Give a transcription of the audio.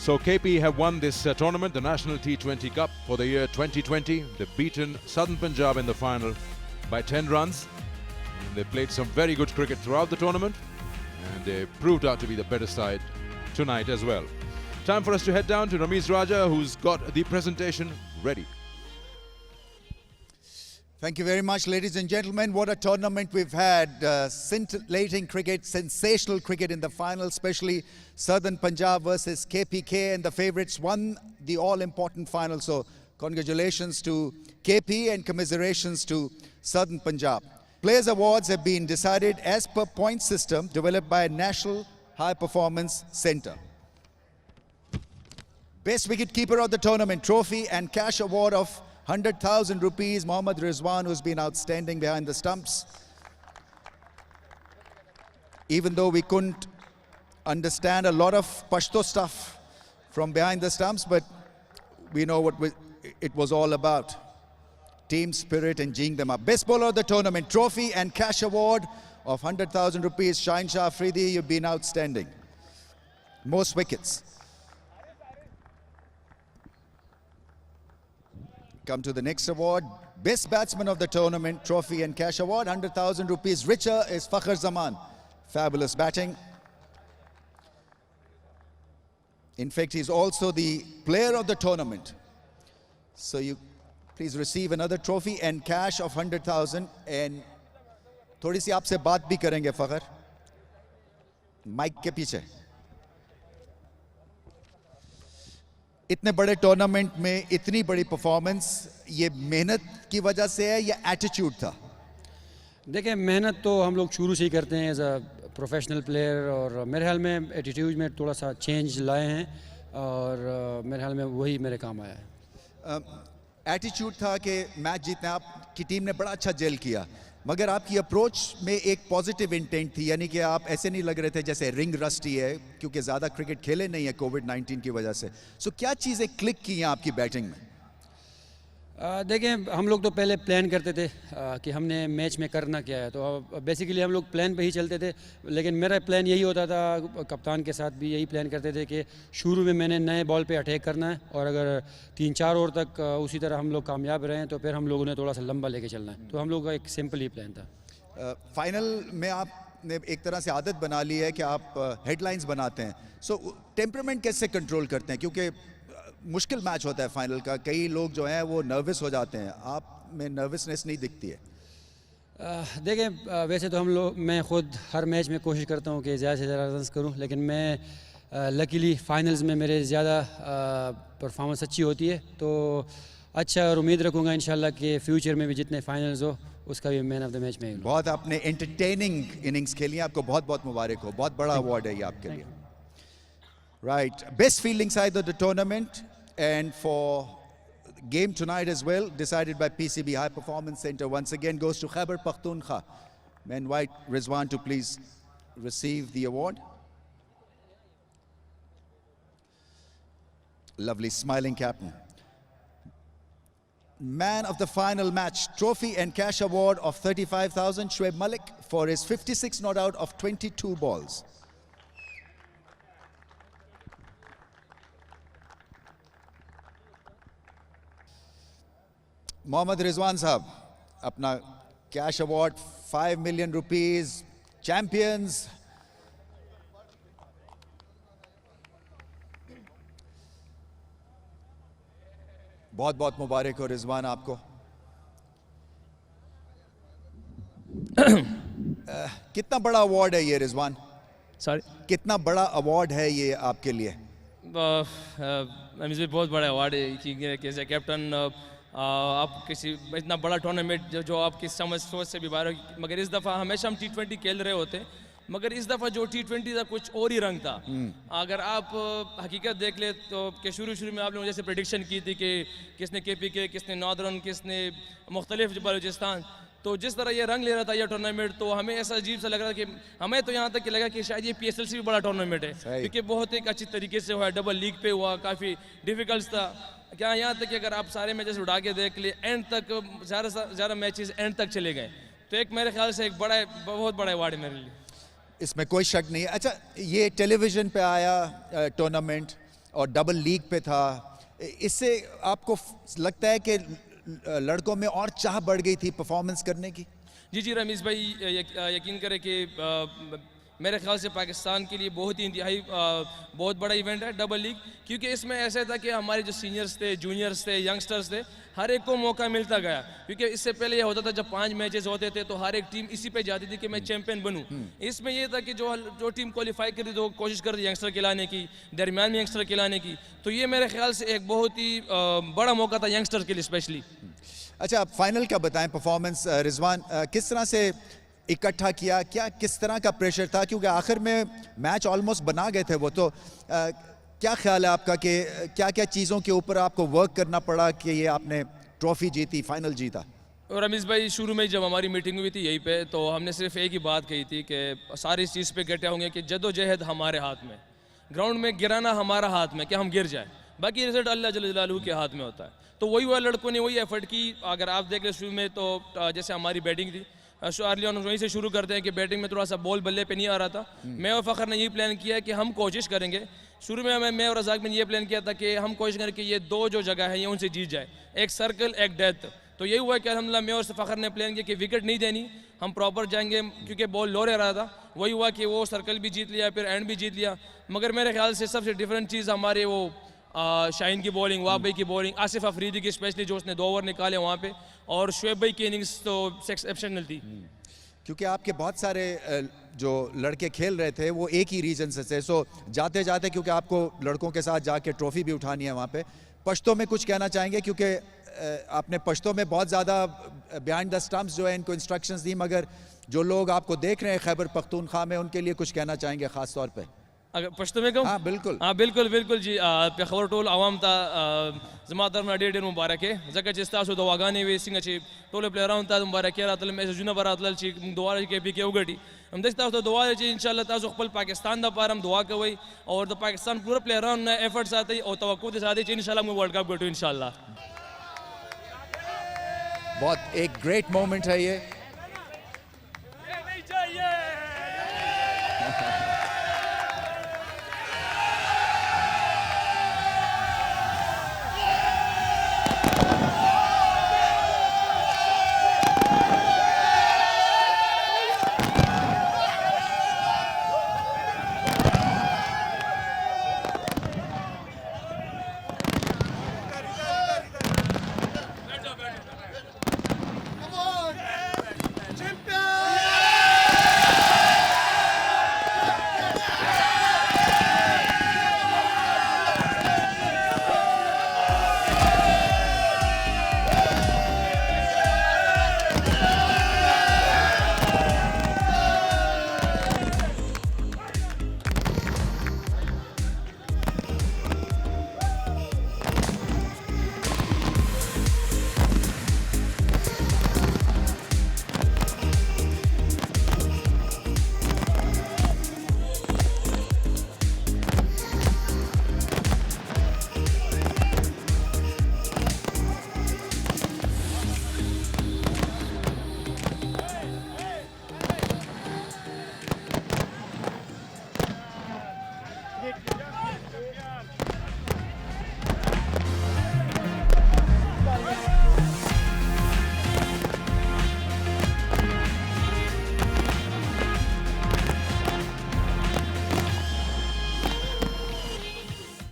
So KP have won this tournament, the National T20 Cup for the year 2020. They've beaten Southern Punjab in the final by 10 runs. And they played some very good cricket throughout the tournament. And they proved out to be the better side tonight as well. Time for us to head down to Ramiz Raja, who's got the presentation ready. Thank you very much, ladies and gentlemen. What a tournament we've had. Scintillating cricket, sensational cricket in the final, especially Southern Punjab versus KPK, and the favourites won the all-important final. So congratulations to KP and commiserations to Southern Punjab. Players' awards have been decided as per point system developed by National High Performance Centre. Best wicketkeeper of the tournament, trophy and cash award of 100,000 rupees, Mohammad Rizwan, who's been outstanding behind the stumps. Even though we couldn't understand a lot of Pashto stuff from behind the stumps, but we know what it was all about. Team spirit and geeing them up. Best bowler of the tournament, trophy and cash award of 100,000 rupees, Shaheen Shah Afridi, you've been outstanding. Most wickets. Come to the next award. Best batsman of the tournament, trophy and cash award, 100,000 rupees. Richer is Fakhar Zaman. Fabulous batting. In fact, he's also the player of the tournament. So you please receive another trophy and cash of 100,000. And थोड़ी सी आपसे बात भी करेंगे फखर mic के पीछे. इतने बड़े tournament में इतनी बड़ी परफॉर्मेंस, ये मेहनत की वजह से है या एटीट्यूड था? देखिए, मेहनत तो हम लोग शुरू से ही करते हैं एज अ प्रोफेशनल प्लेयर, और मेरे ख्याल में एटीट्यूड में थोड़ा सा चेंज लाए हैं, और मेरे ख्याल में वही मेरे काम आया है. एटीट्यूड था कि मैच जीतना, आपकी टीम ने बड़ा अच्छा जेल किया, मगर आपकी अप्रोच में एक पॉजिटिव इंटेंट थी, यानी कि आप ऐसे नहीं लग रहे थे जैसे रिंग रस्टी है, क्योंकि ज़्यादा क्रिकेट खेले नहीं है कोविड-19 की वजह से. सो क्या चीज़ें क्लिक की हैं आपकी बैटिंग में? देखें, हम लोग तो पहले प्लान करते थे कि हमने मैच में करना क्या है, तो बेसिकली हम लोग प्लान पे ही चलते थे. लेकिन मेरा प्लान यही होता था, कप्तान के साथ भी यही प्लान करते थे कि शुरू में मैंने नए बॉल पे अटैक करना है, और अगर 3-4 ओवर तक उसी तरह हम लोग कामयाब रहे तो फिर हम लोगों ने थोड़ा सा लंबा लेके चलना है. तो हम लोग का एक सिंपल ही प्लान था. फाइनल में आपने एक तरह से आदत बना ली है कि आप हेडलाइंस बनाते हैं. सो टेम्परामेंट कैसे कंट्रोल करते हैं, क्योंकि मुश्किल मैच होता है फाइनल का, कई लोग जो हैं वो नर्वस हो जाते हैं, आप में नर्वसनेस नहीं दिखती है? देखें, वैसे तो मैं ख़ुद हर मैच में कोशिश करता हूँ कि ज़्यादा से ज़्यादा रन्स करूँ, लेकिन मैं लकीली फाइनल्स में मेरे ज़्यादा परफॉर्मेंस अच्छी होती है. तो अच्छा, और उम्मीद रखूँगा इंशाल्लाह कि फ्यूचर में भी जितने फाइनल्स हो उसका भी मैन ऑफ द मैच में. बहुत आपने एंटरटेनिंग इनिंग्स खेली, आपको बहुत बहुत मुबारक हो, बहुत बड़ा अवार्ड है ये आपके लिए. Right, best fielding side of the tournament, and for game tonight as well, decided by PCB High Performance Centre, once again goes to Khyber Pakhtunkhwa. May I invite Rizwan to please receive the award. Lovely smiling captain. Man of the final match, trophy and cash award of 35,000, Shoaib Malik, for his 56 not out of 22 balls. Mohammad Rizwan Sahab, अपना cash award 5 million rupees, champions. बहुत बहुत मुबारक हो रिजवान आपको. कितना बड़ा award है ये Rizwan? Sorry, कितना बड़ा अवार्ड है ये आपके लिए? बहुत बड़ा अवार्ड है कि कैसे कैप्टन आप किसी इतना बड़ा टूर्नामेंट जो आपकी समझ सोच से भी बाहर हो. मगर इस दफ़ा हमेशा हम T20 खेल रहे होते, मगर इस दफ़ा जो T20 था कुछ और ही रंग था. अगर आप हकीकत देख ले तो कि शुरू में आप लोगों ने जैसे प्रेडिक्शन की थी कि किसने KPK, किसने नॉर्दर्न, किसने मुख्तलिफ बलूचिस्तान, तो जिस तरह ये रंग ले रहा था ये टूर्नामेंट, तो हमें ऐसा अजीब सा लग रहा था कि हमें तो यहाँ तक कि लगा कि शायद ये PSL से भी बड़ा टूर्नामेंट है, क्योंकि बहुत एक अच्छी तरीके से हुआ, डबल लीग पे हुआ, काफ़ी डिफ़िकल्ट था. क्या यहाँ तक कि अगर आप सारे मैचेस उठा के देख लिए, एंड तक ज़्यादा मैचेस एंड तक चले गए, तो एक मेरे ख्याल से एक बहुत बड़ा अवार्ड है मेरे लिए. इसमें कोई शक नहीं है. अच्छा, ये टेलीविज़न पे आया टूर्नामेंट, और डबल लीग पे था, इससे आपको लगता है कि लड़कों में और चाह बढ़ गई थी परफॉर्मेंस करने की? जी रमीज़ भाई, यकीन करें कि मेरे ख्याल से पाकिस्तान के लिए बहुत ही इंतहाई बहुत बड़ा इवेंट है डबल लीग, क्योंकि इसमें ऐसा था कि हमारे जो सीनियर्स थे, जूनियर्स थे, यंगस्टर्स थे, हर एक को मौका मिलता गया। क्योंकि इससे पहले ये होता था जब 5 मैचेस होते थे तो हर एक टीम इसी पे जाती थी कि मैं चैंपियन बनूं। इसमें ये था कि जो टीम क्वालिफाई करती थी वो कोशिश करती यंगस्टर के लाने की, दरमियान में यंगस्टर के लाने की। तो ये मेरे ख्याल से एक बहुत ही बड़ा मौका था यंगस्टर्स के लिए स्पेशली। अच्छा, आप फाइनल का बताएं परफॉर्मेंस। रिजवान, किस तरह से इकट्ठा किया, क्या किस तरह का प्रेशर था, क्योंकि आखिर में मैच ऑलमोस्ट बना गए थे वो तो, क्या ख्याल है आपका कि क्या क्या चीज़ों के ऊपर आपको वर्क करना पड़ा कि ये आपने ट्रॉफी जीती, फाइनल जीता? और रमीज़ भाई, शुरू में जब हमारी मीटिंग हुई थी यहीं पे, तो हमने सिर्फ एक ही बात कही थी कि सारी इस चीज़ पे इकट्ठे होंगे कि जद्दोजहद हमारे हाथ में, ग्राउंड में गिराना हमारा हाथ में कि हम गिर जाए, बाकी रिजल्ट अल्लाह जल्ल जलालहू के हाथ में होता है। तो वही हुआ, लड़कों ने वही एफर्ट की। अगर आप देख लें शुरू में तो जैसे हमारी बैटिंग थी, अर्ली ऑन वहीं से शुरू करते हैं कि बैटिंग में थोड़ा सा बॉल बल्ले पे नहीं आ रहा था। मैं और फ़खर ने यही प्लान किया कि हम कोशिश करेंगे। शुरू में मैं और रज़ाक ने ये प्लान किया था कि हम कोशिश करें कि ये 2 जो जगह है ये उनसे जीत जाए, एक सर्कल एक डेथ। तो यही हुआ कि अल्हम्दुलिल्लाह मैं और फ़खर ने प्लान किया कि विकेट नहीं देनी, हम प्रॉपर जाएंगे, क्योंकि बॉल लो रह रहा था। वही हुआ कि वो सर्कल भी जीत लिया, फिर एंड भी जीत लिया। मगर मेरे ख्याल से सबसे डिफरेंट चीज़ हमारे वो शाहीन की बॉलिंग, वाब भाई की बॉलिंग, आसिफ अफरीदी की स्पेशली जो उसने 2 ओवर निकाले वहाँ पे, और शुएब भाई की इनिंग्स तो एक्सेप्शनल थी। क्योंकि आपके बहुत सारे जो लड़के खेल रहे थे वो एक ही रीजन से थे, सो जाते जाते क्योंकि आपको लड़कों के साथ जाके ट्रॉफी भी उठानी है वहाँ पे, पश्तो में कुछ कहना चाहेंगे? क्योंकि आपने पश्तो में बहुत ज़्यादा बिहाइंड द स्टम्प्स जो है इनको इंस्ट्रक्शंस दी, मगर जो लोग आपको देख रहे हैं खैबर पख्तूनख्वा में, उनके लिए कुछ कहना चाहेंगे ख़ास तौर पे? अगर पश्तो में कहूँ? हाँ बिल्कुल, हाँ बिल्कुल जी। पे खबर टोल आवाम था जमा तरफ डेढ़ मुबारक है जगह चिस्ता सो दवागाने वे सिंह अच्छी टोले प्लेयर था मुबारक है रातल में जुना बरातल ची दुआ के पी के उगटी हम देखता तो दुआ ची इंशाल्लाह ताज़ो खपल पाकिस्तान दा पार हम दुआ कवई और द पाकिस्तान पूरा प्लेयर ने एफर्ट्स आते और तवक्को के साथ इंशाल्लाह हम वर्ल्ड कप गटू इंशाल्लाह। बहुत एक ग्रेट मोमेंट है ये।